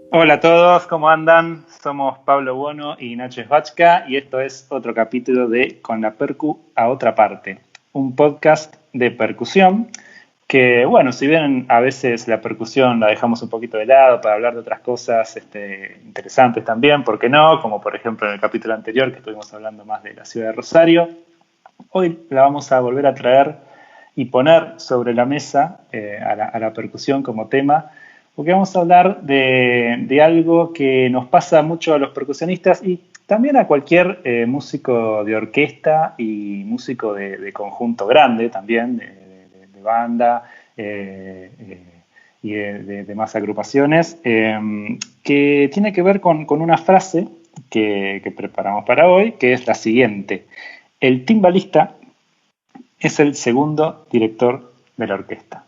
Hola a todos, ¿cómo andan? Somos Pablo Bono y Nacho Svachka y esto es otro capítulo de Con la Percu a otra parte, un podcast de percusión que, bueno, si bien a veces la percusión la dejamos un poquito de lado para hablar de otras cosas interesantes también, ¿por qué no? Como por ejemplo en el capítulo anterior que estuvimos hablando más de la ciudad de Rosario, hoy la vamos a volver a traer y poner sobre la mesa a la percusión como tema, porque vamos a hablar de algo que nos pasa mucho a los percusionistas y también a cualquier músico de orquesta y músico de conjunto grande también, de banda y de más agrupaciones, que tiene que ver con una frase que preparamos para hoy, que es la siguiente. El timbalista es el segundo director de la orquesta.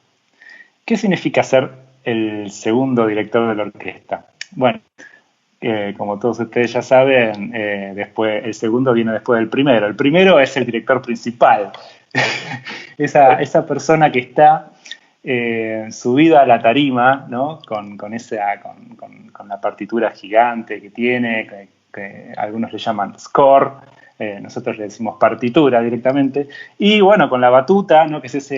¿Qué significa ser el segundo director de la orquesta? Bueno, como todos ustedes ya saben, después, el segundo viene después del primero. El primero es el director principal. esa persona que está subida a la tarima, ¿no? Con la partitura gigante que tiene, que algunos le llaman score, nosotros le decimos partitura directamente, y bueno, con la batuta, ¿no? Que es esa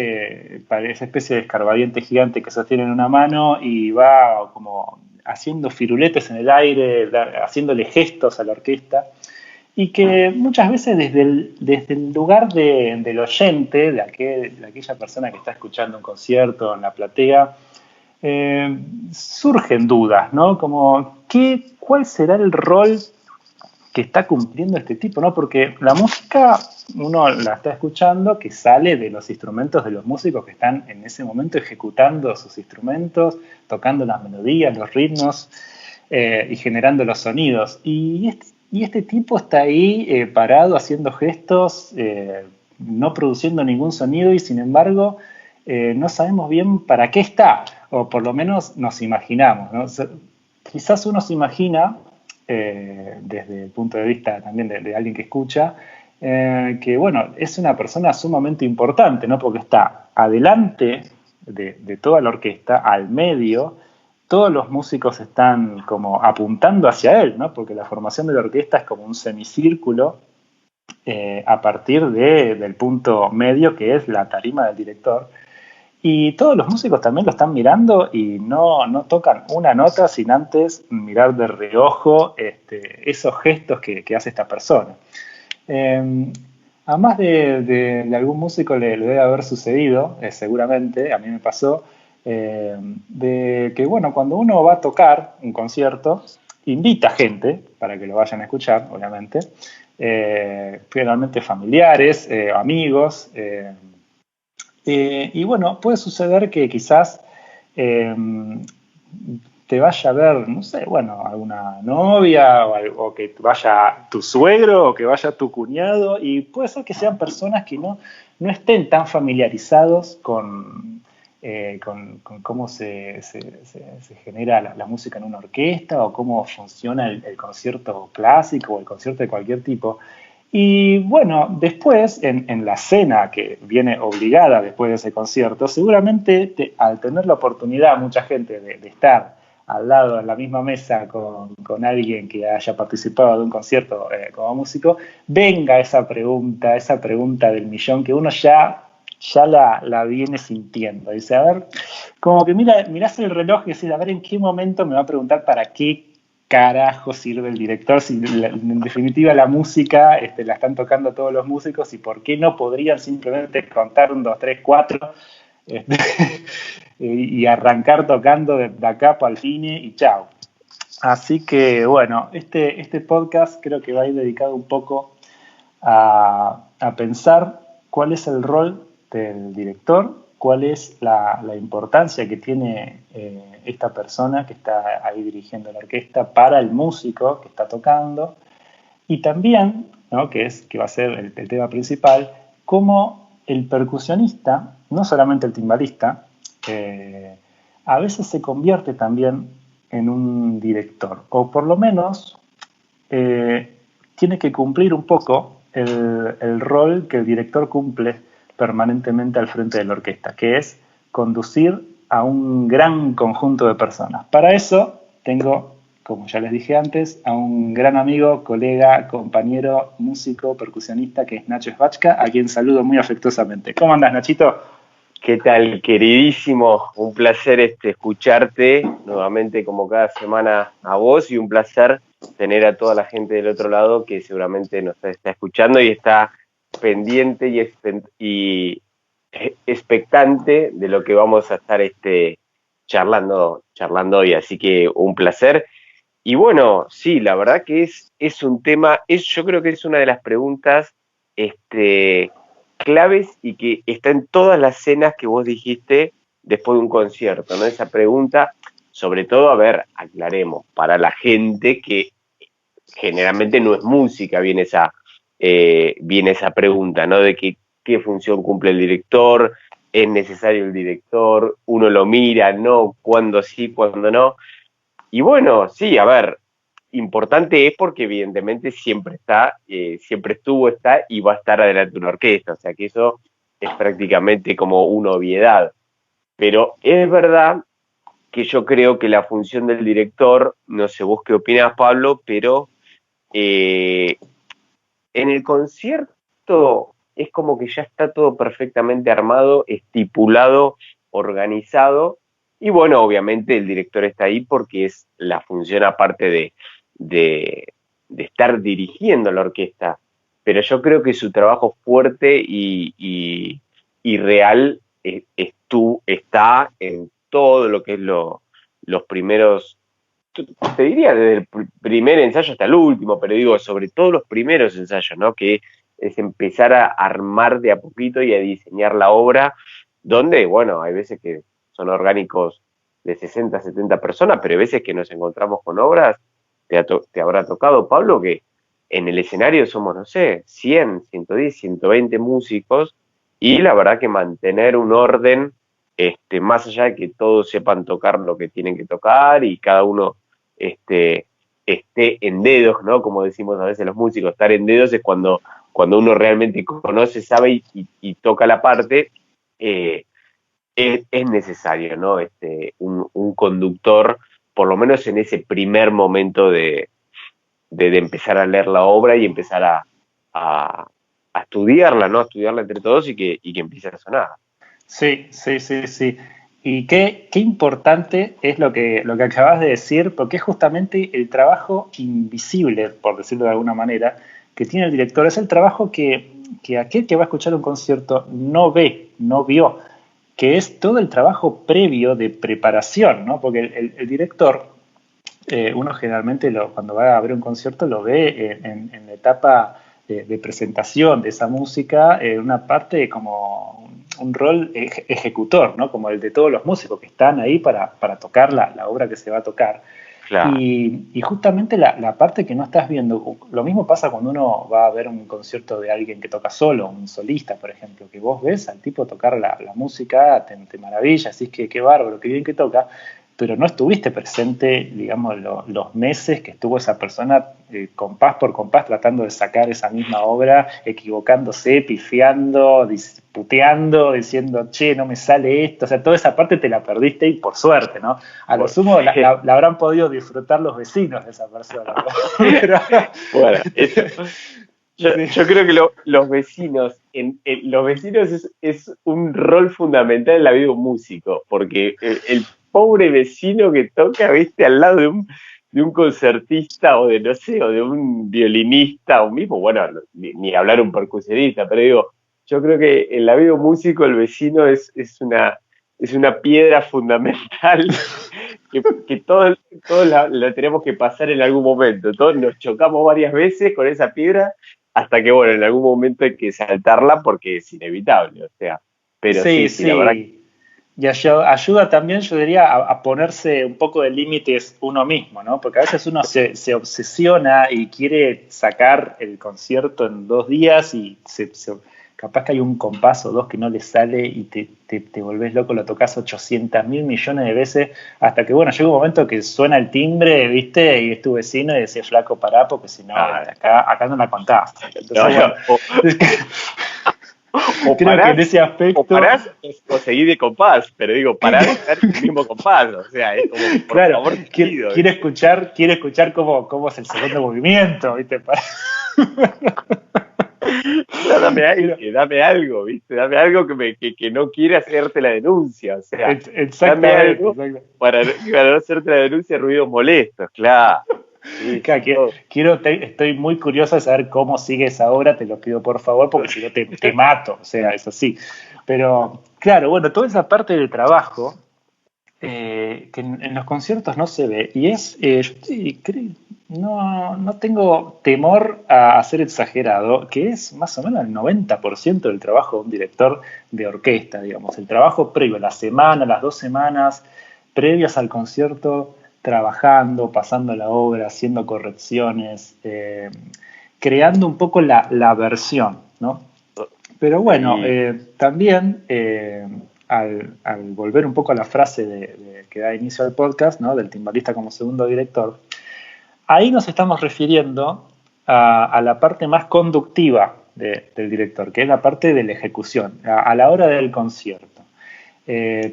especie de escarbadiente gigante que sostiene en una mano y va como haciendo firuletes en el aire, haciéndole gestos a la orquesta, y que muchas veces desde el lugar del oyente, de aquella persona que está escuchando un concierto en la platea, surgen dudas, ¿no? Como, ¿cuál será el rol que está cumpliendo este tipo, ¿no? Porque la música uno la está escuchando que sale de los instrumentos de los músicos que están en ese momento ejecutando sus instrumentos, tocando las melodías, los ritmos y generando los sonidos. Y este tipo está ahí parado haciendo gestos, no produciendo ningún sonido y sin embargo no sabemos bien para qué está, o por lo menos nos imaginamos, ¿no? Quizás uno se imagina desde el punto de vista también de alguien que escucha, que bueno, es una persona sumamente importante, ¿no? Porque está adelante de toda la orquesta, al medio, todos los músicos están como apuntando hacia él, ¿no? Porque la formación de la orquesta es como un semicírculo a partir del punto medio que es la tarima del director. Y todos los músicos también lo están mirando y no tocan una nota sin antes mirar de reojo esos gestos que hace esta persona. Eh, Además de algún músico le debe haber sucedido, seguramente, a mí me pasó, de que, bueno, cuando uno va a tocar un concierto, invita gente para que lo vayan a escuchar, obviamente, generalmente familiares, amigos, y bueno, puede suceder que quizás eh, te vaya a ver, no sé, bueno, alguna novia o que vaya tu suegro o que vaya tu cuñado y puede ser que sean personas que no estén tan familiarizados con cómo se genera la música en una orquesta o cómo funciona el concierto clásico o el concierto de cualquier tipo. Y bueno, después, en la cena que viene obligada después de ese concierto, seguramente al tener la oportunidad mucha gente de estar al lado en la misma mesa con alguien que haya participado de un concierto como músico, venga esa pregunta del millón que uno ya la viene sintiendo. Dice, a ver, como que mirás el reloj y decís, a ver en qué momento me va a preguntar para qué carajo sirve el director si en definitiva la música la están tocando todos los músicos y por qué no podrían simplemente contar un, dos, tres, cuatro este, y arrancar tocando de acá para el cine y chao. Así que bueno, este podcast creo que va a ir dedicado un poco a pensar cuál es el rol del director, cuál es la importancia que tiene esta persona que está ahí dirigiendo la orquesta para el músico que está tocando y también, ¿no? que va a ser el tema principal, cómo el percusionista, no solamente el timbalista, a veces se convierte también en un director, o por lo menos tiene que cumplir un poco el rol que el director cumple permanentemente al frente de la orquesta, que es conducir a un gran conjunto de personas. Para eso tengo, como ya les dije antes, a un gran amigo, colega, compañero, músico, percusionista, que es Nacho Svachka, a quien saludo muy afectuosamente. ¿Cómo andas, Nachito? ¿Qué tal, queridísimo? Un placer escucharte nuevamente como cada semana a vos y un placer tener a toda la gente del otro lado que seguramente nos está escuchando y está pendiente y expectante de lo que vamos a estar charlando hoy. Así que un placer. Y bueno, sí, la verdad que es un tema, yo creo que es una de las preguntas claves y que está en todas las cenas que vos dijiste después de un concierto, ¿no? Esa pregunta, sobre todo, a ver, aclaremos, para la gente que generalmente no es música, viene esa pregunta, ¿no? De qué función cumple el director, es necesario el director, uno lo mira, ¿no? Cuándo sí, cuándo no. Y bueno, sí, a ver, importante es porque evidentemente siempre está, siempre estuvo, está y va a estar adelante una orquesta, o sea que eso es prácticamente como una obviedad. Pero es verdad que yo creo que la función del director, no sé vos qué opinás, Pablo, pero eh, en el concierto es como que ya está todo perfectamente armado, estipulado, organizado, y bueno, obviamente el director está ahí porque es la función aparte de, de estar dirigiendo la orquesta, pero yo creo que su trabajo fuerte y real está en todo lo que es los primeros, te diría desde el primer ensayo hasta el último, pero digo, sobre todo los primeros ensayos, ¿no? Que es empezar a armar de a poquito y a diseñar la obra, donde, bueno, hay veces que son orgánicos de 60, 70 personas, pero hay veces que nos encontramos con obras, te habrá tocado, Pablo, que en el escenario somos, no sé, 100, 110, 120 músicos, y la verdad que mantener un orden, más allá de que todos sepan tocar lo que tienen que tocar y cada uno este, esté en dedos, ¿no? Como decimos a veces los músicos, estar en dedos es cuando uno realmente conoce, sabe y toca la parte, eh, es necesario, ¿no? Un conductor, por lo menos en ese primer momento de empezar a leer la obra y empezar a estudiarla, ¿no? A estudiarla entre todos y que empiece a sonar. Sí, sí, sí, sí. Y qué importante es lo que acabas de decir, porque es justamente el trabajo invisible, por decirlo de alguna manera, que tiene el director. Es el trabajo que aquel que va a escuchar un concierto no ve, no vio, que es todo el trabajo previo de preparación, ¿no? Porque el director, uno generalmente cuando va a ver un concierto lo ve en la etapa de presentación de esa música, una parte como un rol ejecutor, ¿no? Como el de todos los músicos que están ahí para tocar la obra que se va a tocar. Claro. Y justamente la parte que no estás viendo, lo mismo pasa cuando uno va a ver un concierto de alguien que toca solo, un solista, por ejemplo, que vos ves al tipo tocar la música, te maravilla, así que qué bárbaro, qué bien que toca, pero no estuviste presente, digamos, los meses que estuvo esa persona compás por compás tratando de sacar esa misma obra, equivocándose, pifiando, disputeando, diciendo, che, no me sale esto, o sea, toda esa parte te la perdiste y por suerte, ¿no? A lo sumo la habrán podido disfrutar los vecinos de esa persona. Pero, Bueno, eso. sí. Yo creo que los vecinos, los vecinos es un rol fundamental en la vida de un músico, porque el pobre vecino que toca, viste, al lado de un concertista o de, no sé, o de un violinista, o mismo, bueno, ni hablar un percusionista, pero digo, yo creo que en la vida de un músico el vecino es una piedra fundamental que todos la tenemos que pasar en algún momento. Todos nos chocamos varias veces con esa piedra hasta que, bueno, en algún momento hay que saltarla porque es inevitable, o sea. Pero Sí, sí, la verdad. sí. Y ayuda también, yo diría, a ponerse un poco de límites uno mismo, ¿no? Porque a veces uno se obsesiona y quiere sacar el concierto en 2 días y capaz que hay un compás o dos que no le sale y te volvés loco, lo tocas 800.000 millones de veces hasta que, bueno, llega un momento que suena el timbre, ¿viste? Y es tu vecino y decís, flaco, pará, porque si no, Ah, acá no la contás. Entonces, no, bueno, no, es que, O Creo parás, que en ese aspecto, o parás o seguís de compás, pero digo, parás de estar en el mismo compás, o sea, es como, por claro, favor, te pido. quiere escuchar cómo es el segundo movimiento, ¿viste? Claro, dame Quiero- aire, dame algo, ¿viste? Dame algo que no quiere hacerte la denuncia, o sea, dame exactamente, algo exactamente. para no hacerte la denuncia de ruidos molestos, claro. Sí, Claro, sí, no. estoy muy curioso de saber cómo sigue esa obra, te lo pido por favor, porque si no te mato, o sea, es así. Pero, claro, bueno, toda esa parte del trabajo que en los conciertos no se ve, y yo no tengo temor a ser exagerado, que es más o menos el 90% del trabajo de un director de orquesta, digamos, el trabajo previo, la semana, las 2 semanas previas al concierto, trabajando, pasando la obra, haciendo correcciones, creando un poco la versión, ¿no? Pero bueno, Sí, también al volver un poco a la frase que da inicio al podcast, ¿no? Del timbalista como segundo director, ahí nos estamos refiriendo a la parte más conductiva del director, que es la parte de la ejecución, a la hora del concierto.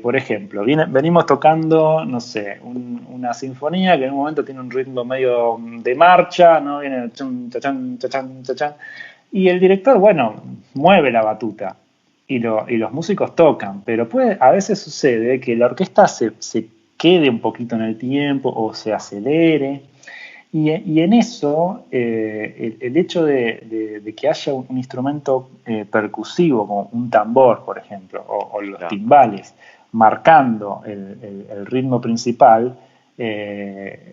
Por ejemplo, venimos tocando, no sé, una sinfonía que en un momento tiene un ritmo medio de marcha, ¿no? Viene chun, chachan, chachan, chachan, y el director, bueno, mueve la batuta y los músicos tocan, pero a veces sucede que la orquesta se quede un poquito en el tiempo o se acelere. Y en eso, el hecho de que haya un instrumento percusivo, como un tambor, por ejemplo, o los claro. timbales, marcando el ritmo principal,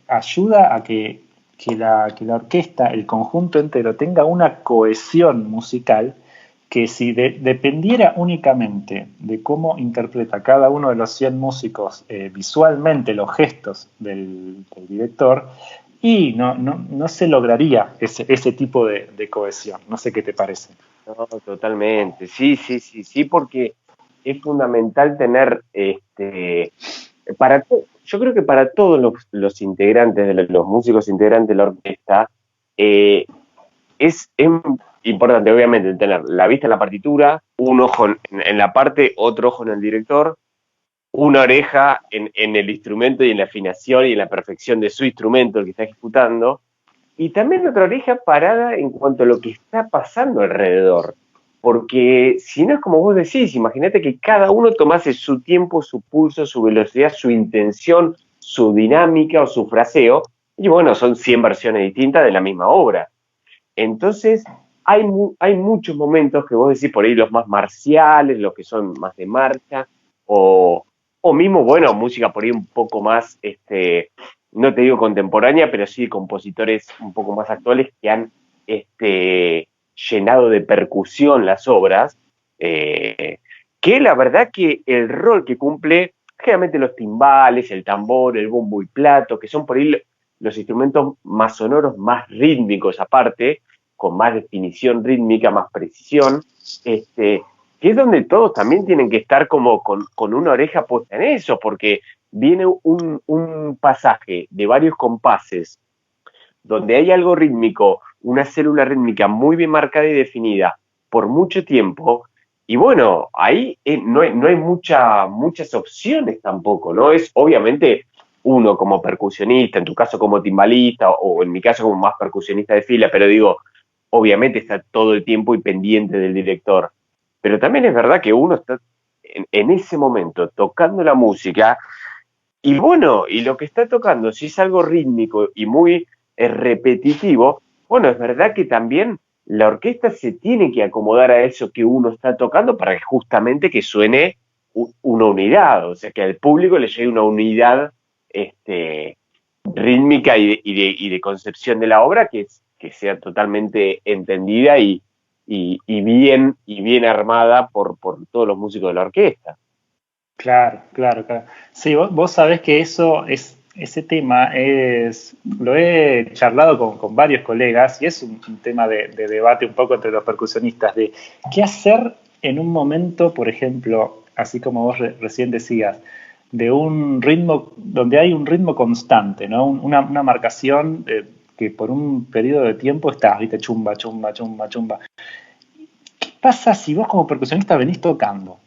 ayuda a que la orquesta, el conjunto entero, tenga una cohesión musical que si dependiera únicamente de cómo interpreta cada uno de los 100 músicos visualmente los gestos del director, y no se lograría ese tipo de cohesión. No sé qué te parece. No, totalmente. Sí, sí, sí, sí, porque es fundamental tener, yo creo que para todos los integrantes, los músicos integrantes de la orquesta, eh, es importante, obviamente, tener la vista en la partitura, un ojo en la parte, otro ojo en el director, una oreja en el instrumento y en la afinación y en la perfección de su instrumento, el que está ejecutando, y también otra oreja parada en cuanto a lo que está pasando alrededor. Porque si no es como vos decís, imagínate que cada uno tomase su tiempo, su pulso, su velocidad, su intención, su dinámica o su fraseo, y bueno, son 100 versiones distintas de la misma obra. Entonces, hay muchos momentos que vos decís por ahí los más marciales, los que son más de marcha, o, o mismo, bueno, música por ahí un poco más, no te digo contemporánea, pero sí compositores un poco más actuales que han llenado de percusión las obras, que la verdad que el rol que cumple, generalmente los timbales, el tambor, el bombo y plato, que son por ahí los instrumentos más sonoros, más rítmicos aparte, con más definición rítmica, más precisión, que es donde todos también tienen que estar como con una oreja puesta en eso, porque viene un pasaje de varios compases donde hay algo rítmico, una célula rítmica muy bien marcada y definida por mucho tiempo, y bueno, ahí no hay muchas opciones tampoco, ¿no? Es obviamente uno como percusionista, en tu caso como timbalista, o en mi caso como más percusionista de fila, pero digo, obviamente está todo el tiempo y pendiente del director. Pero también es verdad que uno está en ese momento tocando la música y bueno, y lo que está tocando, si es algo rítmico y muy repetitivo, bueno, es verdad que también la orquesta se tiene que acomodar a eso que uno está tocando para que justamente que suene una unidad, o sea, que al público le llegue una unidad rítmica y de concepción de la obra que sea totalmente entendida y bien armada por todos los músicos de la orquesta. Claro, claro, claro. Sí, vos sabés que ese tema lo he charlado con varios colegas y es un tema de debate un poco entre los percusionistas de qué hacer en un momento, por ejemplo, así como vos recién decías, de un ritmo, donde hay un ritmo constante, ¿no? Una marcación que por un periodo de tiempo estás, viste, chumba, chumba, chumba, chumba. pasa si vos como percusionista venís tocando?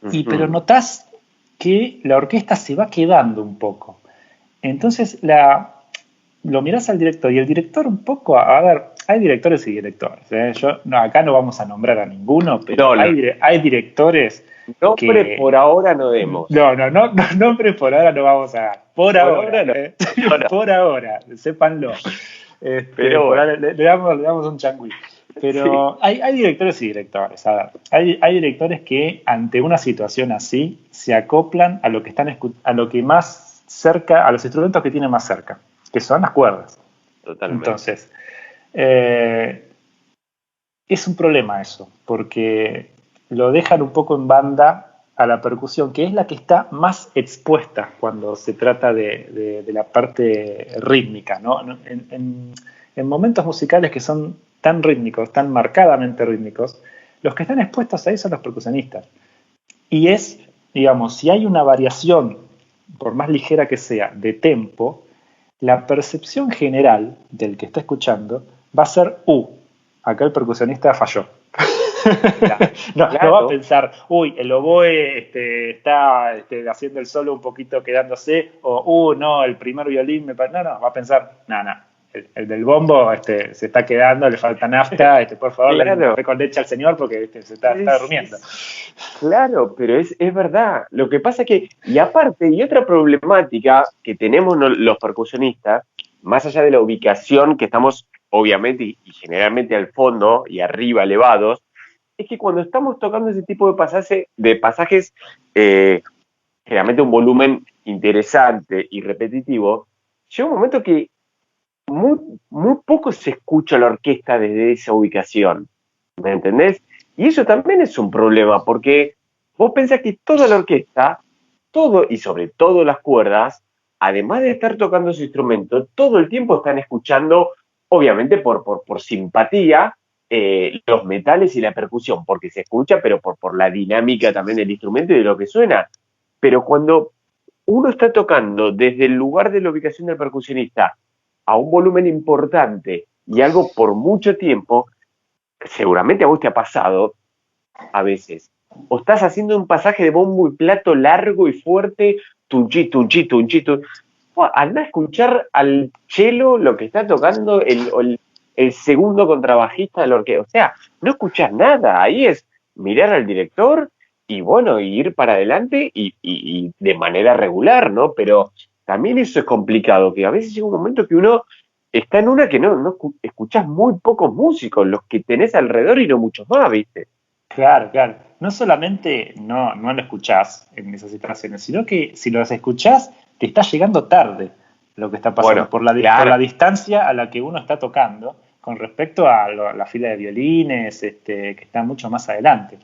Pero notás que la orquesta se va quedando un poco. Entonces lo mirás al director y el director un poco, a ver, hay directores y directores. Acá no vamos a nombrar a ninguno, pero hay directores nombre por ahora no demos. No, nombre por ahora no vamos a dar. Por ahora no. Por ahora, sépanlo. Pero bueno. le damos un changüí. Pero sí. hay directores y directores. A ver, hay directores que ante una situación así se acoplan a lo que están a lo que más cerca, a los instrumentos que tienen más cerca, que son las cuerdas. Totalmente. Entonces, es un problema eso, porque lo dejan un poco en banda a la percusión, que es la que está más expuesta cuando se trata de la parte rítmica, ¿no? En momentos musicales que son tan rítmicos, tan marcadamente rítmicos, los que están expuestos ahí son los percusionistas. Y es, digamos, si hay una variación, por más ligera que sea, de tempo, la percepción general del que está escuchando va a ser, acá el percusionista falló. No va a pensar, el oboe está haciendo el solo un poquito quedándose, o no, el primer violín va a pensar, el del bombo se está quedando, le falta nafta, por favor, le café con leche al señor porque se está durmiendo. Claro, pero es verdad. Lo que pasa es que, y aparte, y otra problemática que tenemos los percusionistas, más allá de la ubicación que estamos obviamente y generalmente al fondo y arriba elevados, es que cuando estamos tocando ese tipo de pasajes generalmente un volumen interesante y repetitivo, llega un momento que muy, muy poco se escucha la orquesta desde esa ubicación, ¿me entendés? Y eso también es un problema, porque vos pensás que toda la orquesta, todo y sobre todo las cuerdas, además de estar tocando su instrumento, todo el tiempo están escuchando, obviamente por simpatía, los metales y la percusión, porque se escucha, pero por la dinámica también del instrumento y de lo que suena. Pero cuando uno está tocando desde el lugar de la ubicación del percusionista a un volumen importante y algo por mucho tiempo, seguramente a vos te ha pasado a veces, o estás haciendo un pasaje de bombo y plato largo y fuerte, tunchi, tunchi, tunchi, tunchi. Anda a escuchar al cello lo que está tocando el segundo contrabajista de la orquesta. O sea, no escuchás nada. Ahí es mirar al director y bueno, ir para adelante y de manera regular, ¿no? Pero también eso es complicado, que a veces llega un momento que uno está en una que no escuchás muy pocos músicos, los que tenés alrededor y no muchos más, ¿viste? Claro. No solamente no lo escuchás en esas situaciones, sino que si los escuchás, te está llegando tarde lo que está pasando, por la distancia a la que uno está tocando con respecto a la fila de violines que están mucho más adelante.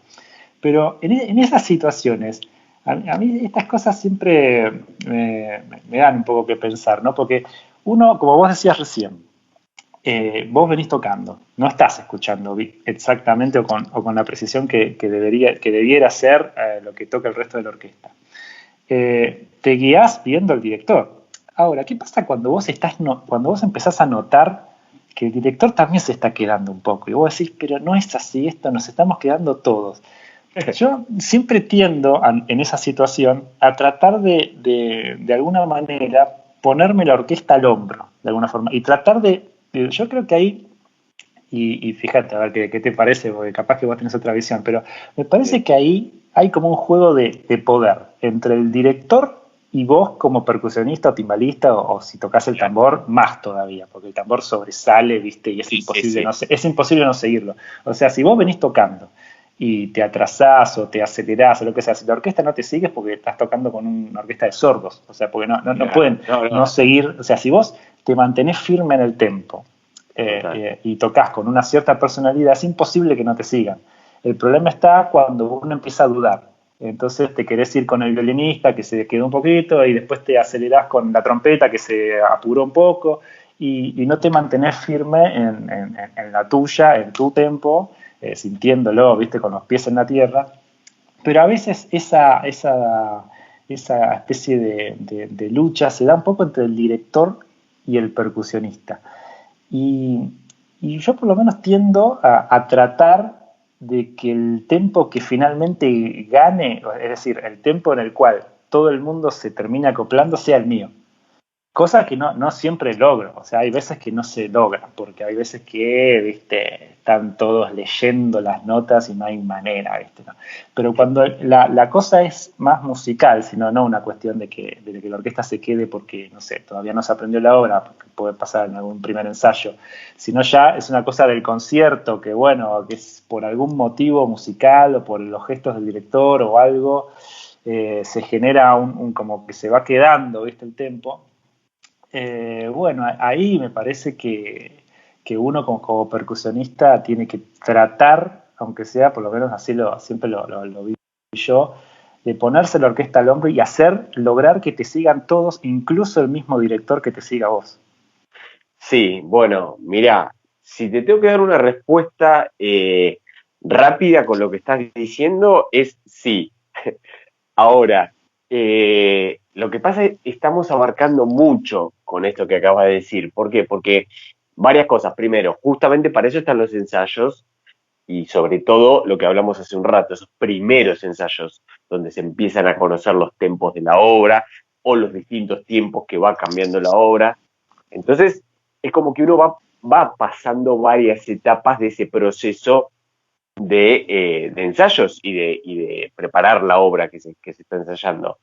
Pero en esas situaciones, a mí estas cosas siempre me dan un poco que pensar, ¿no? Porque uno, como vos decías recién, vos venís tocando, no estás escuchando exactamente o con la precisión que debiera ser lo que toca el resto de la orquesta. Te guías viendo al director. Ahora, ¿qué pasa cuando vos empezás a notar que el director también se está quedando un poco? Y vos decís, pero no es así, nos estamos quedando todos. Yo siempre tiendo en esa situación a tratar de alguna manera ponerme la orquesta al hombro, de alguna forma, y tratar yo creo que ahí, y fíjate, a ver qué te parece, porque capaz que vos tenés otra visión, pero me parece que ahí hay como un juego de poder entre el director y vos como percusionista o timbalista, o si tocas el tambor, más todavía, porque el tambor sobresale, ¿viste? Y es imposible no seguirlo. O sea, si vos venís tocando y te atrasás o te acelerás o lo que sea, si la orquesta no te sigue es porque estás tocando con una orquesta de sordos, o sea, porque no pueden no seguir, o sea, si vos te mantenés firme en el tempo y tocas con una cierta personalidad, es imposible que no te sigan. El problema está cuando uno empieza a dudar. Entonces te querés ir con el violinista que se quedó un poquito y después te acelerás con la trompeta que se apuró un poco y no te mantenés firme en la tuya, en tu tempo, sintiéndolo, ¿viste? Con los pies en la tierra. Pero a veces esa especie de lucha se da un poco entre el director y el percusionista. Y yo por lo menos tiendo a tratar de que el tempo que finalmente gane, es decir, el tempo en el cual todo el mundo se termina acoplando, sea el mío. Cosa que no siempre logro, o sea, hay veces que no se logra, porque hay veces que, viste, están todos leyendo las notas y no hay manera, viste, ¿no? Pero cuando la cosa es más musical, sino no una cuestión de que la orquesta se quede porque, no sé, todavía no se aprendió la obra, porque puede pasar en algún primer ensayo, sino ya es una cosa del concierto, que bueno, que es por algún motivo musical o por los gestos del director o algo, se genera como que se va quedando, viste, el tempo. Bueno, ahí me parece que uno como percusionista tiene que tratar, aunque sea, por lo menos así siempre lo vi yo, de ponerse la orquesta al hombro y lograr que te sigan todos, incluso el mismo director que te siga a vos. Sí, bueno, mira, si te tengo que dar una respuesta rápida con lo que estás diciendo, es sí. Ahora, lo que pasa es que estamos abarcando mucho con esto que acabas de decir. ¿Por qué? Porque varias cosas. Primero, justamente para eso están los ensayos y sobre todo lo que hablamos hace un rato, esos primeros ensayos donde se empiezan a conocer los tempos de la obra o los distintos tiempos que va cambiando la obra. Entonces, es como que uno va pasando varias etapas de ese proceso de ensayos y de preparar la obra que se está ensayando.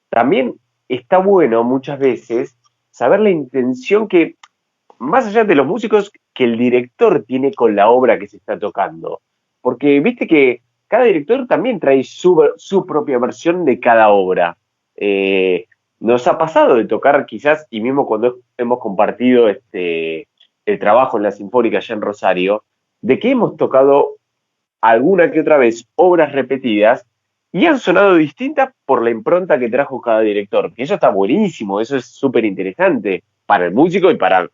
También está bueno muchas veces saber la intención que, más allá de los músicos, que el director tiene con la obra que se está tocando. Porque viste que cada director también trae su propia versión de cada obra. Nos ha pasado de tocar quizás, y mismo cuando hemos compartido el trabajo en la Sinfónica allá en Rosario, de que hemos tocado alguna que otra vez obras repetidas y han sonado distintas por la impronta que trajo cada director. Que eso está buenísimo, eso es súper interesante para el músico y para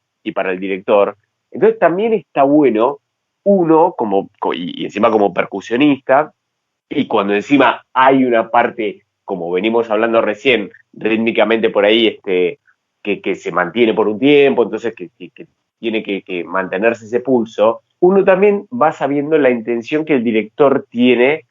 el director. Entonces también está bueno uno, y encima como percusionista, y cuando encima hay una parte, como venimos hablando recién, rítmicamente por ahí, que se mantiene por un tiempo, entonces que tiene que mantenerse ese pulso, uno también va sabiendo la intención que el director tiene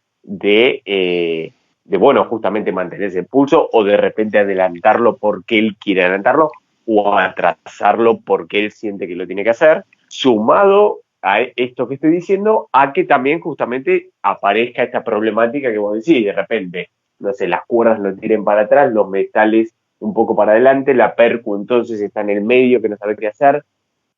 bueno, justamente mantener ese pulso o de repente adelantarlo porque él quiere adelantarlo o atrasarlo porque él siente que lo tiene que hacer, sumado a esto que estoy diciendo, a que también justamente aparezca esta problemática que vos decís, de repente, no sé, las cuerdas lo tiren para atrás, los metales un poco para adelante, la percu entonces está en el medio que no sabe qué hacer,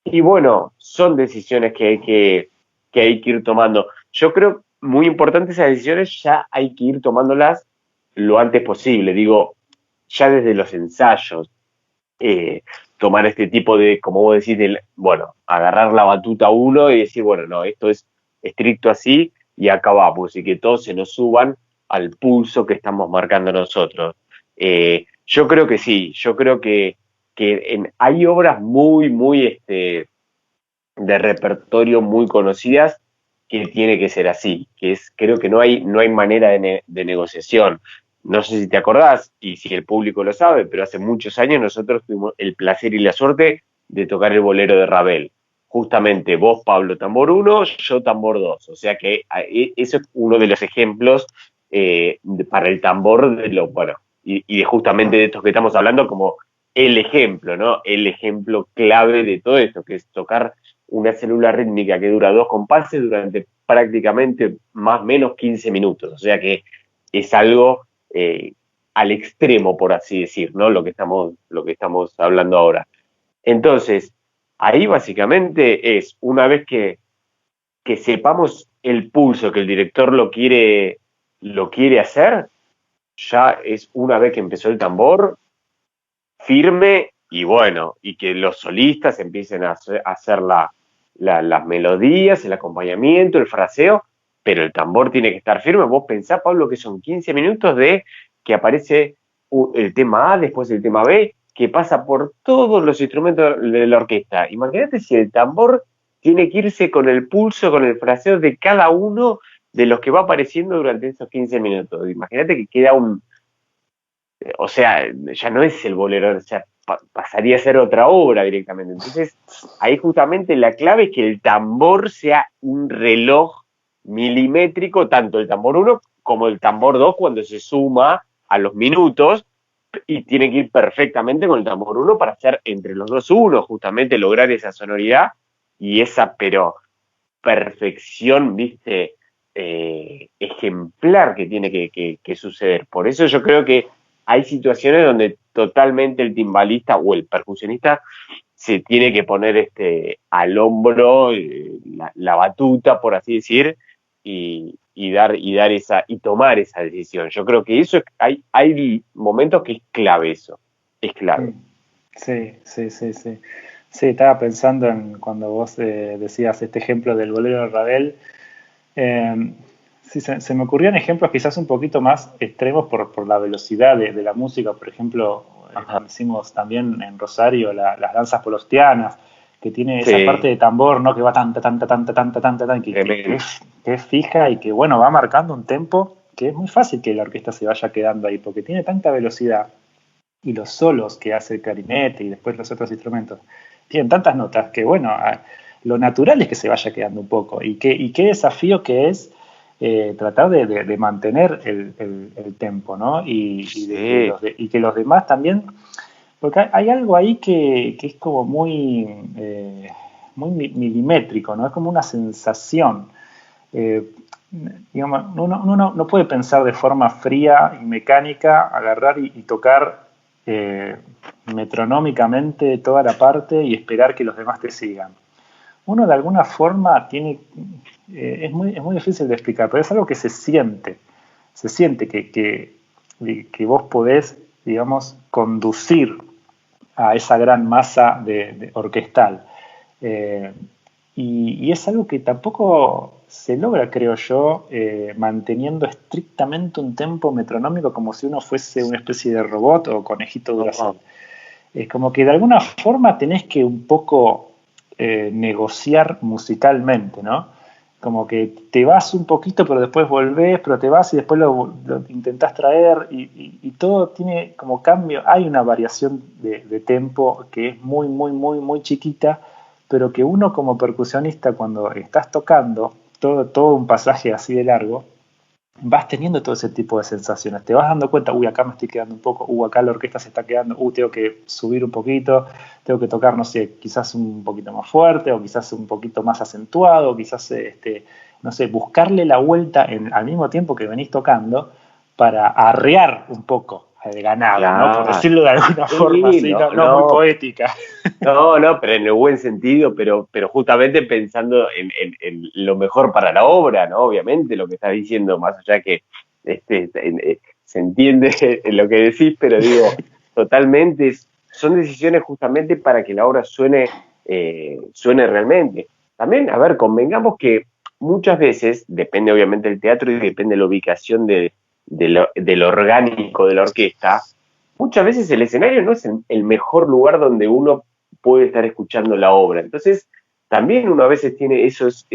y bueno, son decisiones que hay que ir tomando. Yo creo muy importante esas decisiones, ya hay que ir tomándolas lo antes posible, digo, ya desde los ensayos, eh, tomar este tipo de, como vos decís, bueno, agarrar la batuta uno y decir, bueno, no, esto es estricto así y acá vamos, y que todos se nos suban al pulso que estamos marcando nosotros. Yo creo que sí, yo creo que hay obras muy, de repertorio muy conocidas que tiene que ser así, creo que no hay manera de negociación. No sé si te acordás, y si el público lo sabe, pero hace muchos años nosotros tuvimos el placer y la suerte de tocar el bolero de Ravel. Justamente vos, Pablo, tambor 1, yo tambor 2. O sea que eso es uno de los ejemplos para el tambor de lo, bueno, y de justamente de estos que estamos hablando como el ejemplo, ¿no? El ejemplo clave de todo esto, que es tocar una célula rítmica que dura 2 compases durante prácticamente más o menos 15 minutos. O sea que es algo al extremo, por así decir, ¿no? Lo que estamos hablando ahora. Entonces, ahí básicamente es, una vez que sepamos el pulso que el director lo quiere hacer, ya es una vez que empezó el tambor, firme y bueno, y que los solistas empiecen a hacer las melodías, el acompañamiento, el fraseo, pero el tambor tiene que estar firme. Vos pensás, Pablo, que son 15 minutos de que aparece el tema A, después el tema B, que pasa por todos los instrumentos de la orquesta. Imagínate si el tambor tiene que irse con el pulso, con el fraseo de cada uno de los que va apareciendo durante esos 15 minutos. Imagínate que queda o sea, ya no es el bolero, o sea, pasaría a ser otra obra directamente. Entonces, ahí justamente la clave es que el tambor sea un reloj milimétrico, tanto el tambor 1 como el tambor 2 cuando se suma a los minutos, y tiene que ir perfectamente con el tambor 1 para hacer entre los dos uno, justamente lograr esa sonoridad y esa, pero perfección, viste, ejemplar que tiene que suceder. Por eso yo creo que hay situaciones donde totalmente el timbalista o el percusionista se tiene que poner al hombro la batuta, por así decir, y tomar esa decisión. Yo creo que eso hay momentos que es clave eso, es clave. Sí, sí, sí, sí. Sí, estaba pensando en cuando vos decías este ejemplo del bolero de Ravel. Sí, se me ocurrían ejemplos quizás un poquito más extremos por la velocidad de la música. Por ejemplo, Ajá. cuando hicimos también en Rosario las danzas polostianas, que tiene esa parte Sí, de tambor, ¿no? Que va tanta, tanta, tanta, tanta, tanta, tanta, tremendo. que es fija y que, bueno, va marcando un tempo que es muy fácil que la orquesta se vaya quedando ahí, porque tiene tanta velocidad y los solos que hace el clarinete y después los otros instrumentos tienen tantas notas que, bueno, lo natural es que se vaya quedando un poco. Y qué desafío que es tratar de mantener el tempo, ¿no? Sí, Y que los demás también, porque hay algo ahí que es como muy milimétrico, ¿no? Es como una sensación. Eh, digamos, uno no puede pensar de forma fría y mecánica, agarrar y tocar eh, metronómicamente toda la parte y esperar que los demás te sigan. Uno de alguna forma tiene, es muy difícil de explicar, pero es algo que se siente que vos podés, digamos, conducir a esa gran masa de orquestal. Eh, y es algo que tampoco se logra, creo yo, manteniendo estrictamente un tempo metronómico como si uno fuese una especie de robot o conejito Duracell. no, Es como que de alguna forma tenés que un poco negociar musicalmente, ¿no? Como que te vas un poquito, pero después volvés, pero te vas y después lo intentás traer y todo tiene como cambio. Hay una variación de tempo que es muy chiquita, pero que uno como percusionista cuando estás tocando todo un pasaje así de largo, vas teniendo todo ese tipo de sensaciones. Te vas dando cuenta, uy, acá me estoy quedando un poco, acá la orquesta se está quedando, tengo que subir un poquito, tengo que tocar, no sé, quizás un poquito más fuerte o quizás un poquito más acentuado, quizás, no sé, buscarle la vuelta al mismo tiempo que venís tocando para arrear un poco al ganado, ¿no? Por claro. decirlo de alguna forma, Sí, así, no muy poética. no, pero en el buen sentido, pero justamente pensando en lo mejor para la obra, ¿no? Obviamente, lo que estás diciendo, más allá que se entiende en lo que decís, pero digo, totalmente, son decisiones justamente para que la obra suene realmente. También, a ver, convengamos que muchas veces, depende obviamente del teatro y depende de la ubicación del orgánico de la orquesta, muchas veces el escenario no es el mejor lugar donde uno puede estar escuchando la obra. Entonces, también uno a veces tiene esos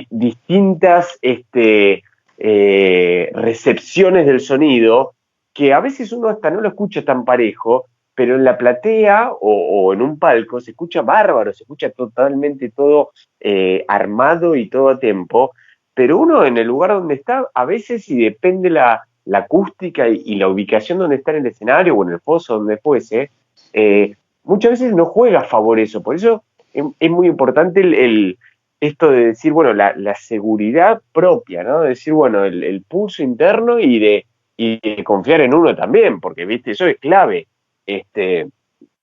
distintas recepciones del sonido que a veces uno hasta no lo escucha tan parejo, pero en la platea o en un palco se escucha bárbaro, se escucha totalmente todo armado y todo a tiempo, pero uno en el lugar donde está, a veces, y depende la acústica y la ubicación donde está en el escenario o en el foso donde fuese, muchas veces no juega a favor eso. Por eso es muy importante esto de decir, bueno, la seguridad propia, ¿no? De decir, bueno, el pulso interno y de confiar en uno también, porque, viste, eso es clave. Pero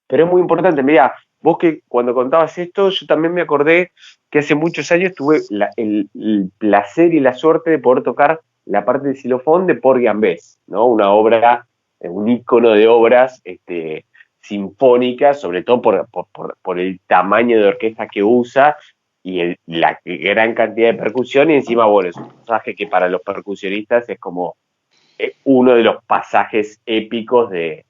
es muy importante. Mira, vos que cuando contabas esto, yo también me acordé que hace muchos años tuve el placer y la suerte de poder tocar la parte de xilofón de Porgy and Bess, ¿no? Una obra, un ícono de obras sinfónicas, sobre todo por el tamaño de orquesta que usa y la gran cantidad de percusión, y encima, bueno, es un pasaje que para los percusionistas es como uno de los pasajes épicos de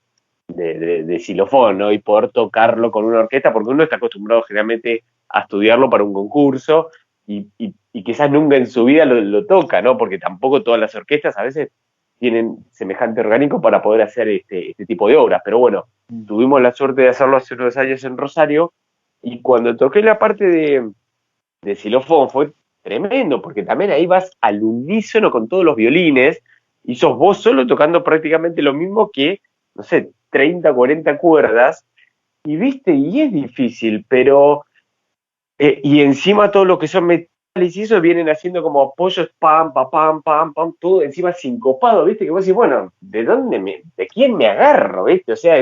xilofón, ¿no? Y poder tocarlo con una orquesta, porque uno está acostumbrado generalmente a estudiarlo para un concurso y quizás nunca en su vida lo toca, ¿no? Porque tampoco todas las orquestas a veces tienen semejante orgánico para poder hacer este tipo de obras. Pero bueno, tuvimos la suerte de hacerlo hace unos años en Rosario y cuando toqué la parte de xilofón fue tremendo, porque también ahí vas al unísono con todos los violines y sos vos solo tocando prácticamente lo mismo que, no sé, 30, 40 cuerdas, y viste, y es difícil, pero y encima todo lo que son metales y eso vienen haciendo como apoyos, pam, pam, pam, pam, pam, todo encima sincopado, ¿viste? Que vos decís, bueno, ¿de quién me agarro, ¿viste? O sea,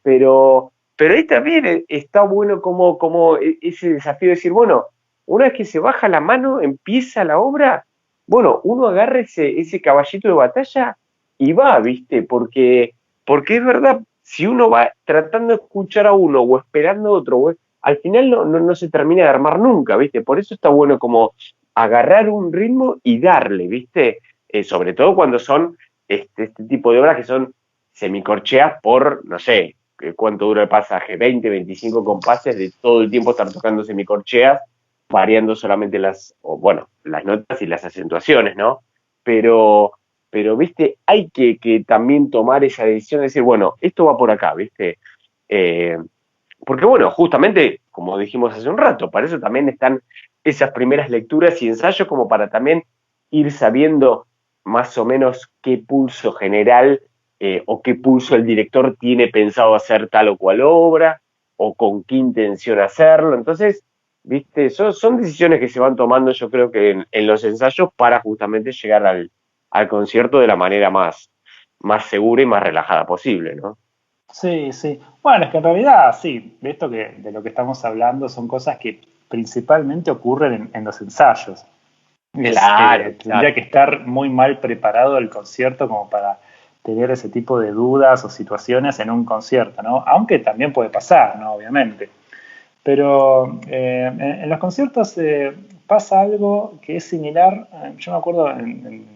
pero ahí también está bueno como ese desafío de decir, bueno, una vez que se baja la mano, empieza la obra, bueno, uno agarra ese caballito de batalla y va, ¿viste? Porque es verdad, si uno va tratando de escuchar a uno o esperando a otro, al final no se termina de armar nunca, ¿viste? Por eso está bueno como agarrar un ritmo y darle, ¿viste? Sobre todo cuando son este tipo de obras que son semicorcheas por, no sé, cuánto dura el pasaje, 20, 25 compases de todo el tiempo estar tocando semicorcheas, variando solamente las notas y las acentuaciones, ¿no? Pero, ¿viste? Hay que también tomar esa decisión de decir, bueno, esto va por acá, ¿viste? Eh, Porque bueno, justamente, como dijimos hace un rato, para eso también están esas primeras lecturas y ensayos como para también ir sabiendo más o menos qué pulso general o qué pulso el director tiene pensado hacer tal o cual obra o con qué intención hacerlo. Entonces, viste, son decisiones que se van tomando yo creo que en los ensayos para justamente llegar al concierto de la manera más segura y más relajada posible, ¿no? Sí, sí. Bueno, es que en realidad, sí, de lo que estamos hablando son cosas que principalmente ocurren en los ensayos. Claro, Tendría que estar muy mal preparado el concierto como para tener ese tipo de dudas o situaciones en un concierto, ¿no? Aunque también puede pasar, ¿no? Obviamente. Pero en los conciertos pasa algo que es similar. Yo me acuerdo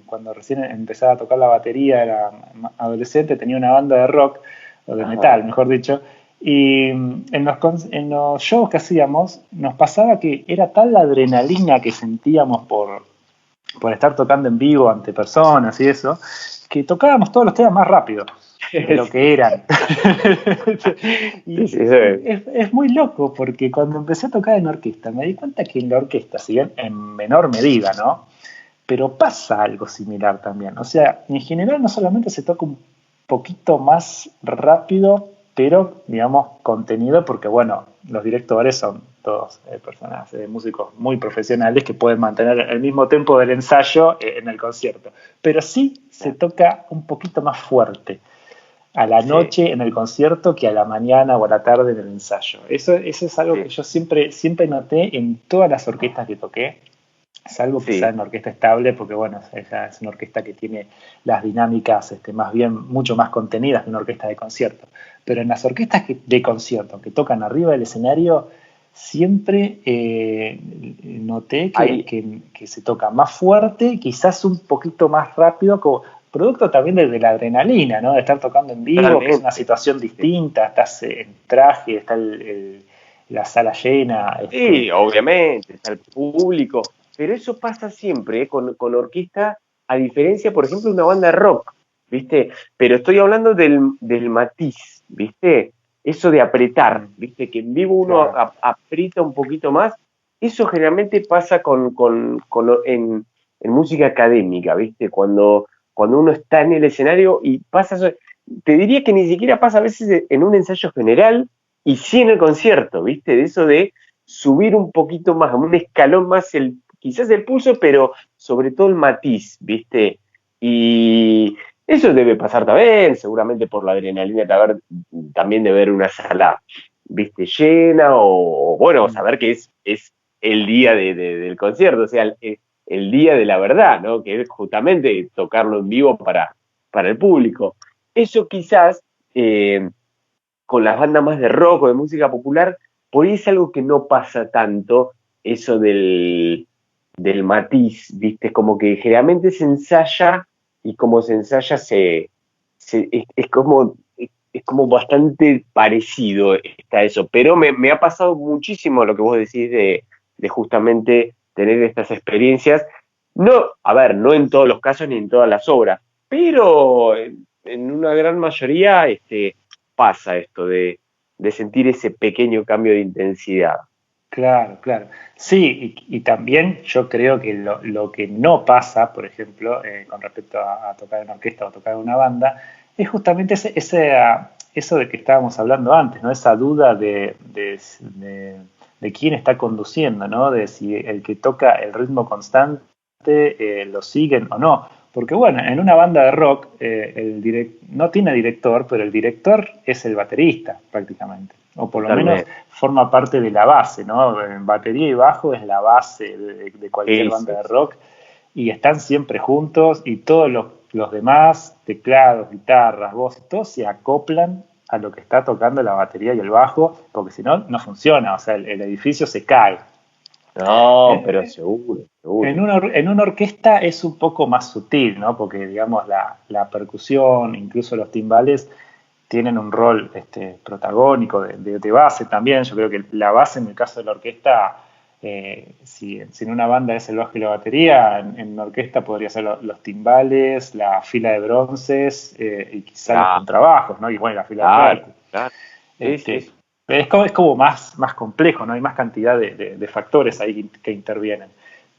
cuando recién empezaba a tocar la batería, era adolescente, tenía una banda de rock, o de ajá. metal, mejor dicho, y en los shows que hacíamos nos pasaba que era tal la adrenalina que sentíamos por estar tocando en vivo ante personas y eso, que tocábamos todos los temas más rápido de lo que eran. Sí, Y sí, sí. es muy loco porque cuando empecé a tocar en orquesta me di cuenta que en la orquesta, si bien en menor medida, ¿no? Pero pasa algo similar también. O sea, en general no solamente se toca un poquito más rápido, pero digamos contenido, porque bueno, los directores son todos personas, músicos muy profesionales que pueden mantener el mismo tempo del ensayo en el concierto. Pero sí se toca un poquito más fuerte a la Sí, noche en el concierto que a la mañana o a la tarde en el ensayo. Eso es algo que sí, yo siempre noté en todas las orquestas que toqué, salvo quizá sí, en orquesta estable, porque bueno, ella es una orquesta que tiene las dinámicas más bien mucho más contenidas que una orquesta de concierto. Pero en las orquestas de concierto que tocan arriba del escenario, siempre noté hay, que se toca más fuerte, quizás un poquito más rápido, como producto también de la adrenalina, ¿no? De estar tocando en vivo, que es una totalmente. situación Sí, distinta, estás en traje, está la sala llena, sí, obviamente, está el público, pero eso pasa siempre con orquesta, a diferencia, por ejemplo, de una banda de rock, ¿viste? Pero estoy hablando del matiz, ¿viste? Eso de apretar, ¿viste? Que en vivo uno claro. aprieta un poquito más. Eso generalmente pasa en música académica, ¿viste? Cuando uno está en el escenario y pasa eso. Te diría que ni siquiera pasa a veces en un ensayo general y sí en el concierto, ¿viste? De eso de subir un poquito más, un escalón más, quizás el pulso, pero sobre todo el matiz, ¿viste? Y eso debe pasar también, seguramente por la adrenalina también de ver una sala, ¿viste? Llena, o bueno, Mm. saber que es el día del concierto, o sea, el día de la verdad, ¿no? Que es justamente tocarlo en vivo para el público. Eso quizás con las bandas más de rock o de música popular, por ahí es algo que no pasa tanto, eso del matiz, ¿viste? Como que generalmente se ensaya y como se ensaya es como bastante parecido está eso, pero me ha pasado muchísimo lo que vos decís de justamente tener estas experiencias. No, a ver, no en todos los casos ni en todas las obras, pero en una gran mayoría pasa esto de sentir ese pequeño cambio de intensidad. Claro, claro. Sí, y también yo creo que lo que no pasa, por ejemplo, con respecto a tocar en orquesta o tocar en una banda, es justamente eso de que estábamos hablando antes, ¿no? Esa duda de quién está conduciendo, ¿no? De si el que toca el ritmo constante lo siguen o no. Porque bueno, en una banda de rock no tiene director, pero el director es el baterista prácticamente. O por lo menos Totalmente. forma parte de la base, ¿no? En batería y bajo es la base de cualquier Sí, banda sí, de sí. rock y están siempre juntos y todos los demás, teclados, guitarras, voces, todos se acoplan a lo que está tocando la batería y el bajo, porque si no, no funciona, o sea, el edificio se cae. No, pero Eh, seguro, seguro. en una orquesta es un poco más sutil, ¿no? Porque, digamos, la percusión, incluso los timbales, tienen un rol protagónico de base también. Yo creo que la base, en el caso de la orquesta, si en una banda es el bajo y la batería, en una orquesta podría ser los timbales, la fila de bronces y quizá los Claro, contrabajos, ¿no? Y bueno, la fila de claro, percu. claro. Sí, sí, Este, sí. es como más complejo, ¿no? Hay más cantidad de factores ahí que intervienen.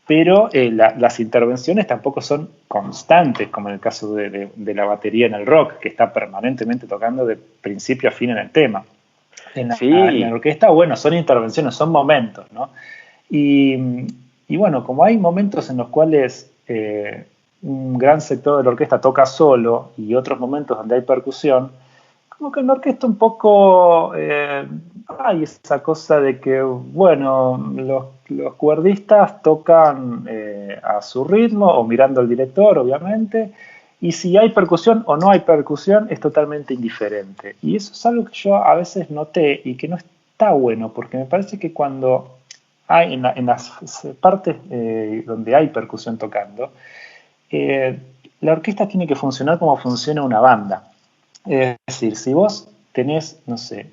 Pero las intervenciones tampoco son constantes, como en el caso de la batería en el rock, que está permanentemente tocando de principio a fin en el tema. En la Sí, orquesta, bueno, son intervenciones, son momentos, ¿no? Y, y bueno, como hay momentos en los cuales un gran sector de la orquesta toca solo y otros momentos donde hay percusión, como que en la orquesta un poco hay esa cosa de que, bueno, los cuerdistas tocan a su ritmo o mirando al director, obviamente, y si hay percusión o no hay percusión es totalmente indiferente. Y eso es algo que yo a veces noté y que no está bueno, porque me parece que cuando hay en las partes donde hay percusión tocando, eh, la orquesta tiene que funcionar como funciona una banda. Es decir, si vos tenés, no sé,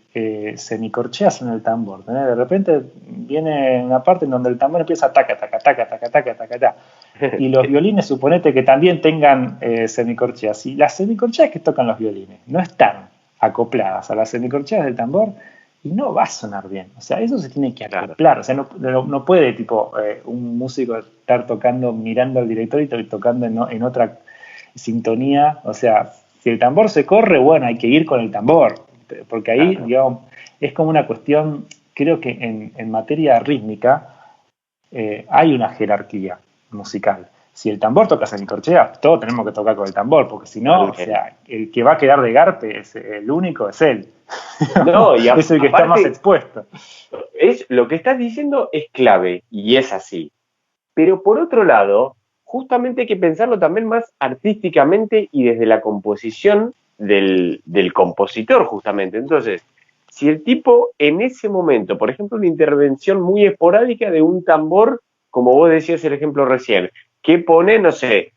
semicorcheas en el tambor, ¿tenés? De repente viene una parte en donde el tambor empieza a taca, taca, taca, taca, taca, taca, taca. Y los violines, suponete que también tengan semicorcheas. Y las semicorcheas que tocan los violines no están acopladas a las semicorcheas del tambor y no va a sonar bien. O sea, eso se tiene que claro, acoplar. O sea, no puede, tipo, un músico estar tocando, mirando al director y tocando en otra sintonía. O sea, si el tambor se corre, bueno, hay que ir con el tambor. Porque ahí, claro. digamos, es como una cuestión, creo que en materia rítmica hay una jerarquía musical. Si el tambor toca semicorchea, todos tenemos que tocar con el tambor, porque si no, o Totalmente. sea, el que va a quedar de garpe, es el único es él. No, y Es el que está más aparte, expuesto. lo que estás diciendo es clave y es así. Pero por otro lado, justamente hay que pensarlo también más artísticamente y desde la composición del compositor, justamente. Entonces, si el tipo en ese momento, por ejemplo, una intervención muy esporádica de un tambor, como vos decías el ejemplo recién, que pone, no sé,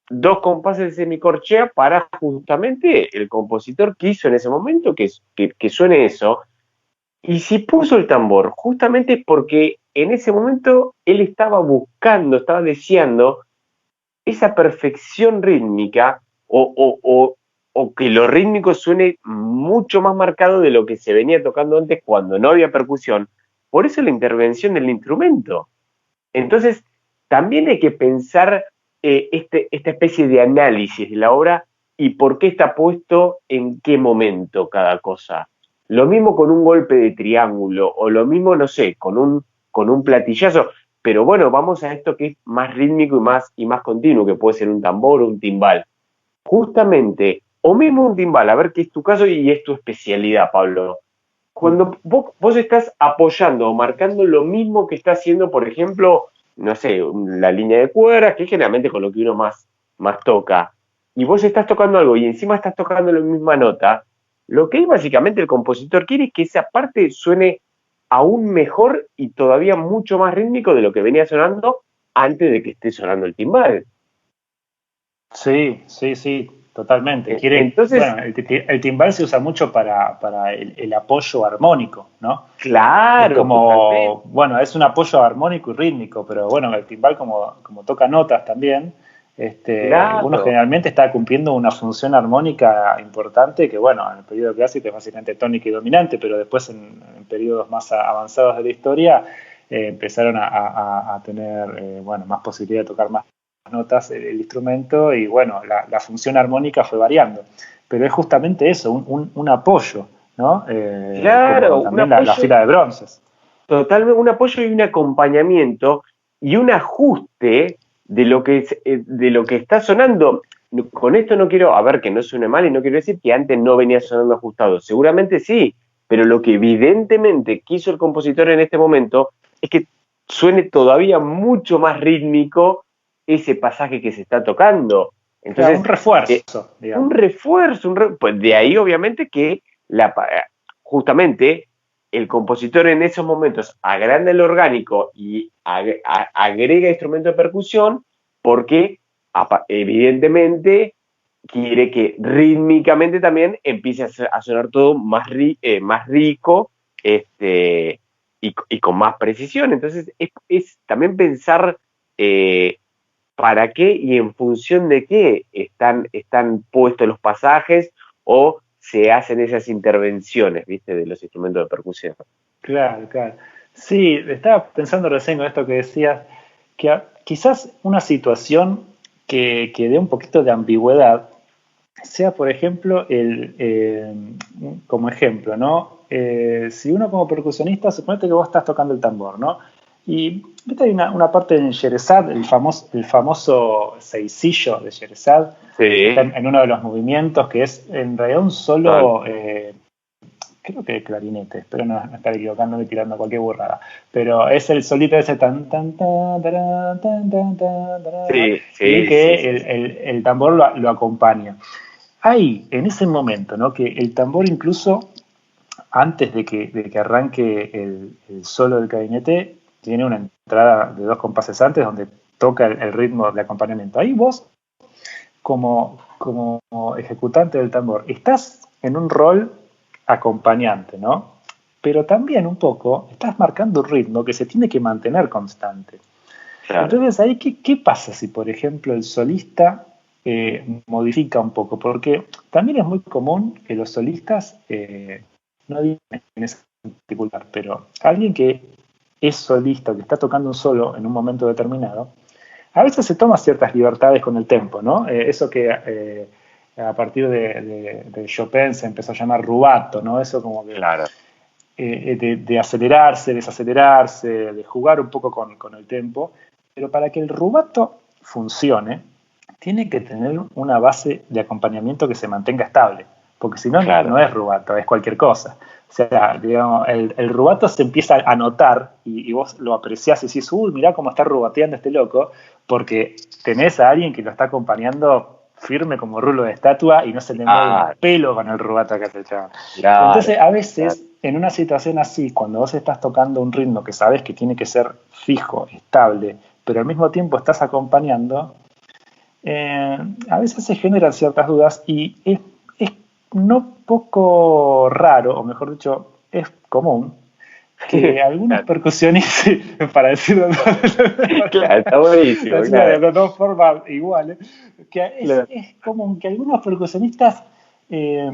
dos compases de semicorchea para justamente el compositor quiso en ese momento que suene eso, y si puso el tambor, justamente es porque en ese momento él estaba buscando, estaba deseando esa perfección rítmica o que lo rítmico suene mucho más marcado de lo que se venía tocando antes cuando no había percusión. Por eso la intervención del instrumento. Entonces, también hay que pensar esta especie de análisis de la obra y por qué está puesto en qué momento cada cosa. Lo mismo con un golpe de triángulo, o lo mismo, no sé, con un platillazo. Pero bueno, vamos a esto que es más rítmico y más continuo, que puede ser un tambor o un timbal. Justamente, o mismo un timbal, a ver qué es tu caso y es tu especialidad, Pablo. Cuando vos estás apoyando o marcando lo mismo que está haciendo, por ejemplo, no sé, la línea de cuerdas, que es generalmente con lo que uno más toca, y vos estás tocando algo y encima estás tocando la misma nota, lo que básicamente el compositor quiere es que esa parte suene aún mejor y todavía mucho más rítmico de lo que venía sonando antes de que esté sonando el timbal. Sí, sí, sí, totalmente. Entonces, Bueno, el timbal se usa mucho para el apoyo armónico, ¿no? Es claro, totalmente. como, bueno, es un apoyo armónico y rítmico, pero bueno, el timbal como toca notas también, Uno Claro, generalmente está cumpliendo una función armónica importante que, bueno, en el periodo clásico es básicamente tónica y dominante, pero después en periodos más avanzados de la historia empezaron a tener, bueno, más posibilidad de tocar más notas el instrumento y, bueno, la función armónica fue variando. Pero es justamente eso, un apoyo, ¿no? Como claro, un también la apoyo fila de bronces. totalmente, un apoyo y un acompañamiento y un ajuste de lo que está sonando. Con esto no quiero, a ver, que no suene mal y no quiero decir que antes no venía sonando ajustado. Seguramente sí, pero lo que evidentemente quiso el compositor en este momento es que suene todavía mucho más rítmico ese pasaje que se está tocando. Claro, un Entonces, eh, refuerzo, un digamos. refuerzo, pues de ahí obviamente que justamente el compositor en esos momentos agranda el orgánico y agrega instrumentos de percusión porque evidentemente quiere que rítmicamente también empiece a sonar todo más rico y con más precisión. Entonces es también pensar eh, para qué y en función de qué están puestos los pasajes o se hacen esas intervenciones, ¿viste? De los instrumentos de percusión. Claro, claro. Sí, estaba pensando recién con esto que decías, que quizás una situación que dé un poquito de ambigüedad sea, por ejemplo, como ejemplo, ¿no? Si uno como percusionista, suponete que vos estás tocando el tambor, ¿no? Y viste, hay una parte en Sherezad, el famoso seisillo de Sherezad, que está Sí, en uno de los movimientos, que es en realidad un total. solo, creo que de clarinete, espero no estar equivocándome tirando cualquier burrada, pero es el solito ese tan tarán, tan, tarán, Sí, y sí, sí, que sí, sí. el tambor lo acompaña. Hay en ese momento, ¿no? Que el tambor incluso antes de que arranque el solo del clarinete tiene una entrada de 2 compases antes donde toca el ritmo de acompañamiento. Ahí vos como ejecutante del tambor, estás en un rol acompañante, ¿no? Pero también un poco estás marcando un ritmo que se tiene que mantener constante. Claro. Entonces, ahí, ¿qué pasa si, por ejemplo, el solista modifica un poco? Porque también es muy común que los solistas, no digan en ese particular, pero alguien que es solista, que está tocando un solo en un momento determinado, a veces se toma ciertas libertades con el tempo, ¿no? Eso que a partir de Chopin se empezó a llamar rubato, ¿no? Eso como que Claro, de acelerarse, desacelerarse, de jugar un poco con el tempo, pero para que el rubato funcione, tiene que tener una base de acompañamiento que se mantenga estable, porque si no, no claro. es rubato, es cualquier cosa. O sea, digamos, el rubato se empieza a notar y vos lo apreciás y decís, uy, mirá cómo está rubateando este loco, porque tenés a alguien que lo está acompañando firme como rulo de estatua y no se le mueve un Ah, pelo con el rubato que hace el chaval. claro, Entonces, a claro. veces, en una situación así, cuando vos estás tocando un ritmo que sabes que tiene que ser fijo, estable, pero al mismo tiempo estás acompañando, a veces se generan ciertas dudas y es no poco raro, o mejor dicho, es común que algunos Claro, percusionistas, para decirlo claro, está buenísimo, claro. de dos formas iguales, que Claro, es común que algunos percusionistas eh,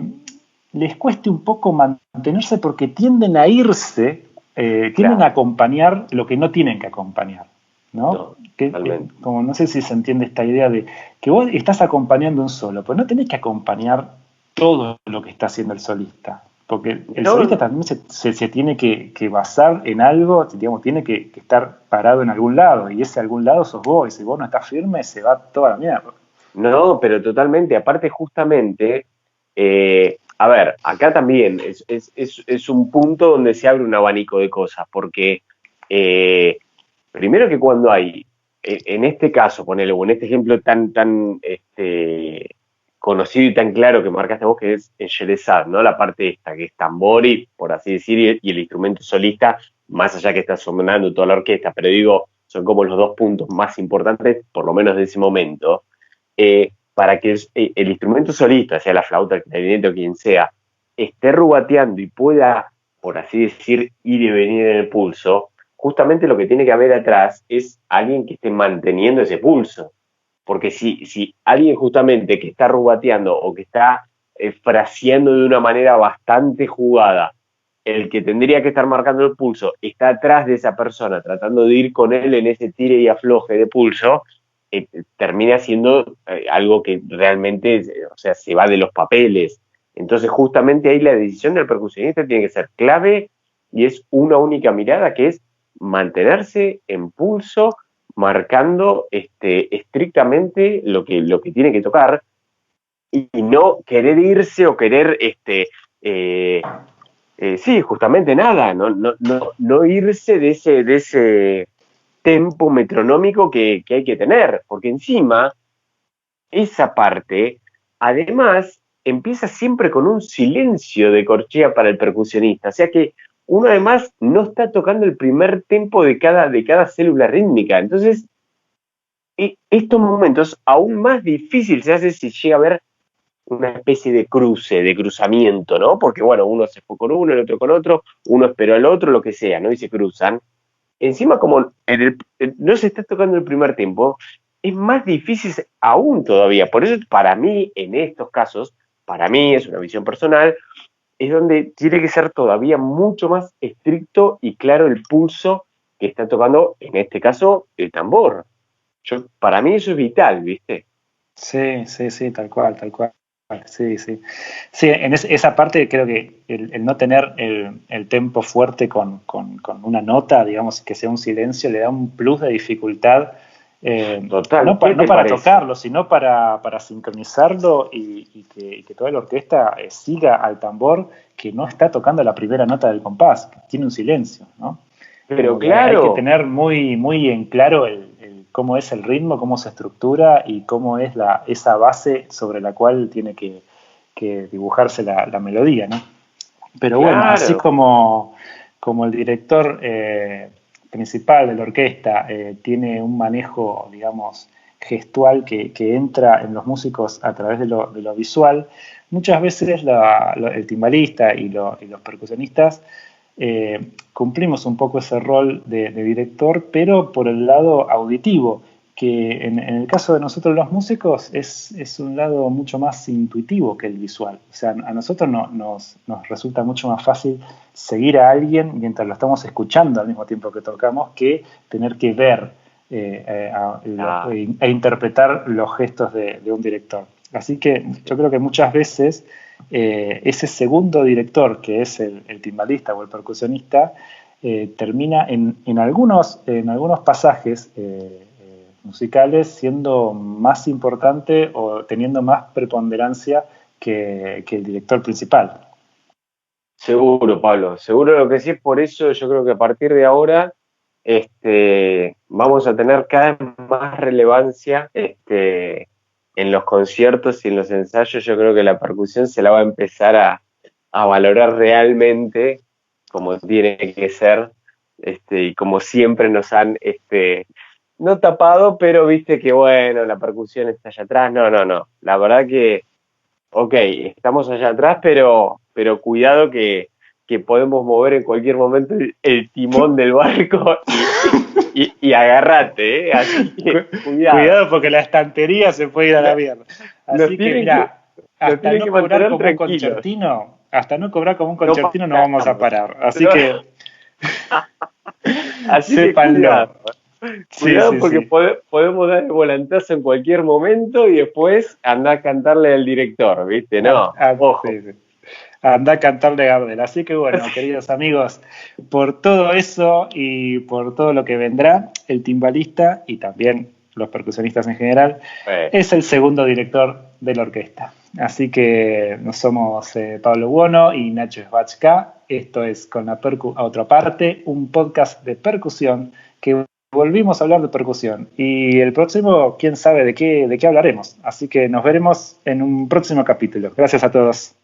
les cueste un poco mantenerse porque tienden a irse, tienden a claro. acompañar lo que no tienen que acompañar, ¿no? No, Que, totalmente. como no sé si se entiende esta idea de que vos estás acompañando un solo, pues no tenés que acompañar todo lo que está haciendo el solista, porque el No, solista no, también se tiene que basar en algo, digamos, tiene que estar parado en algún lado, y ese algún lado sos vos, y si vos no estás firme, se va toda la mierda. no, pero totalmente. Aparte, justamente, a ver, acá también es un punto donde se abre un abanico de cosas, porque eh, primero que cuando hay, en este caso, ponele, o en este ejemplo tan conocido y tan claro que marcaste vos, que es en Sherezad, ¿no? La parte esta, que es tambori, por así decir, y el instrumento solista, más allá que está sonando toda la orquesta, pero digo, son como los dos puntos más importantes, por lo menos de ese momento, para que el instrumento solista, sea la flauta, el clarinete o quien sea, esté rubateando y pueda, por así decir, ir y venir en el pulso, justamente lo que tiene que haber atrás es alguien que esté manteniendo ese pulso. porque si alguien justamente que está rubateando o que está fraseando de una manera bastante jugada, el que tendría que estar marcando el pulso está atrás de esa persona tratando de ir con él en ese tire y afloje de pulso, termina siendo algo que realmente, o sea, se va de los papeles. Entonces justamente ahí la decisión del percusionista tiene que ser clave y es una única mirada que es mantenerse en pulso, marcando estrictamente lo que tiene que tocar y no querer irse o querer sí, justamente nada, no irse de ese tempo metronómico que hay que tener, porque encima esa parte, además, empieza siempre con un silencio de corchea para el percusionista, o sea que uno además no está tocando el primer tempo de cada célula rítmica, entonces estos momentos aún más difícil se hace si llega a haber una especie de cruce, de cruzamiento, ¿no? Porque, bueno, uno se fue con uno, el otro con otro, uno esperó al otro, lo que sea, ¿no? Y se cruzan. Encima, como no se está tocando el primer tiempo, es más difícil aún todavía. Por eso, para mí, en estos casos, para mí, es una visión personal, es donde tiene que ser todavía mucho más estricto y claro el pulso que está tocando, en este caso, el tambor. Para mí eso es vital, ¿viste? Sí, sí, sí, tal cual, tal cual. Sí, sí. Sí, en esa parte creo que el no tener el tempo fuerte con una nota, digamos, que sea un silencio, le da un plus de dificultad, Total, ¿qué no te para parece? tocarlo, sino para sincronizarlo y que toda la orquesta siga al tambor que no está tocando la primera nota del compás, que tiene un silencio, ¿no? Pero Como que hay que claro, tener muy, muy en claro cómo es el ritmo, cómo se estructura y cómo es esa base sobre la cual tiene que dibujarse la melodía, ¿no? Pero bueno, así claro. como el director principal de la orquesta tiene un manejo, digamos, gestual que entra en los músicos a través de lo visual, muchas veces el timbalista y los percusionistas cumplimos un poco ese rol de director, pero por el lado auditivo, que en el caso de nosotros los músicos es un lado mucho más intuitivo que el visual. O sea, a nosotros nos resulta mucho más fácil seguir a alguien mientras lo estamos escuchando al mismo tiempo que tocamos que tener que ver Ah, e interpretar los gestos de un director. Así que yo creo que muchas veces ese segundo director, que es el timbalista o el percusionista, termina en algunos pasajes musicales siendo más importante o teniendo más preponderancia que el director principal. seguro, Pablo, seguro lo que sí es por eso yo creo que a partir de ahora vamos a tener cada vez más relevancia en los conciertos y en los ensayos. Yo creo que la percusión se la va a empezar a valorar realmente como tiene que ser, y como siempre nos han no tapado, pero viste que bueno, la percusión está allá atrás. No, no, no. La verdad que ok, estamos allá atrás, pero cuidado que podemos mover en cualquier momento el timón del barco y agarrate, ¿eh? Así que cuidado. Cuidado porque la estantería se puede ir a la La- mierda. nos Así que tienen que, mira, nos tienen que mantener tranquilos, hasta no cobrar como un no concertino no vamos a paramos. parar. Así No, que así que cuidado. sépanlo. Sí, Cuidado sí, porque sí. podemos dar el volantazo en cualquier momento y después andar a cantarle al director, ¿viste? No, ojo. Sí, sí. Anda a cantarle a Gardel. Así que bueno, queridos amigos, por todo eso y por todo lo que vendrá, el timbalista y también los percusionistas en general Eh, es el segundo director de la orquesta. Así que no somos Pablo Buono y Nacho Svachka. Esto es Con la Percu a otra parte, un podcast de percusión que volvimos a hablar de percusión. Y el próximo, quién sabe de qué hablaremos. Así que nos veremos en un próximo capítulo. Gracias a todos.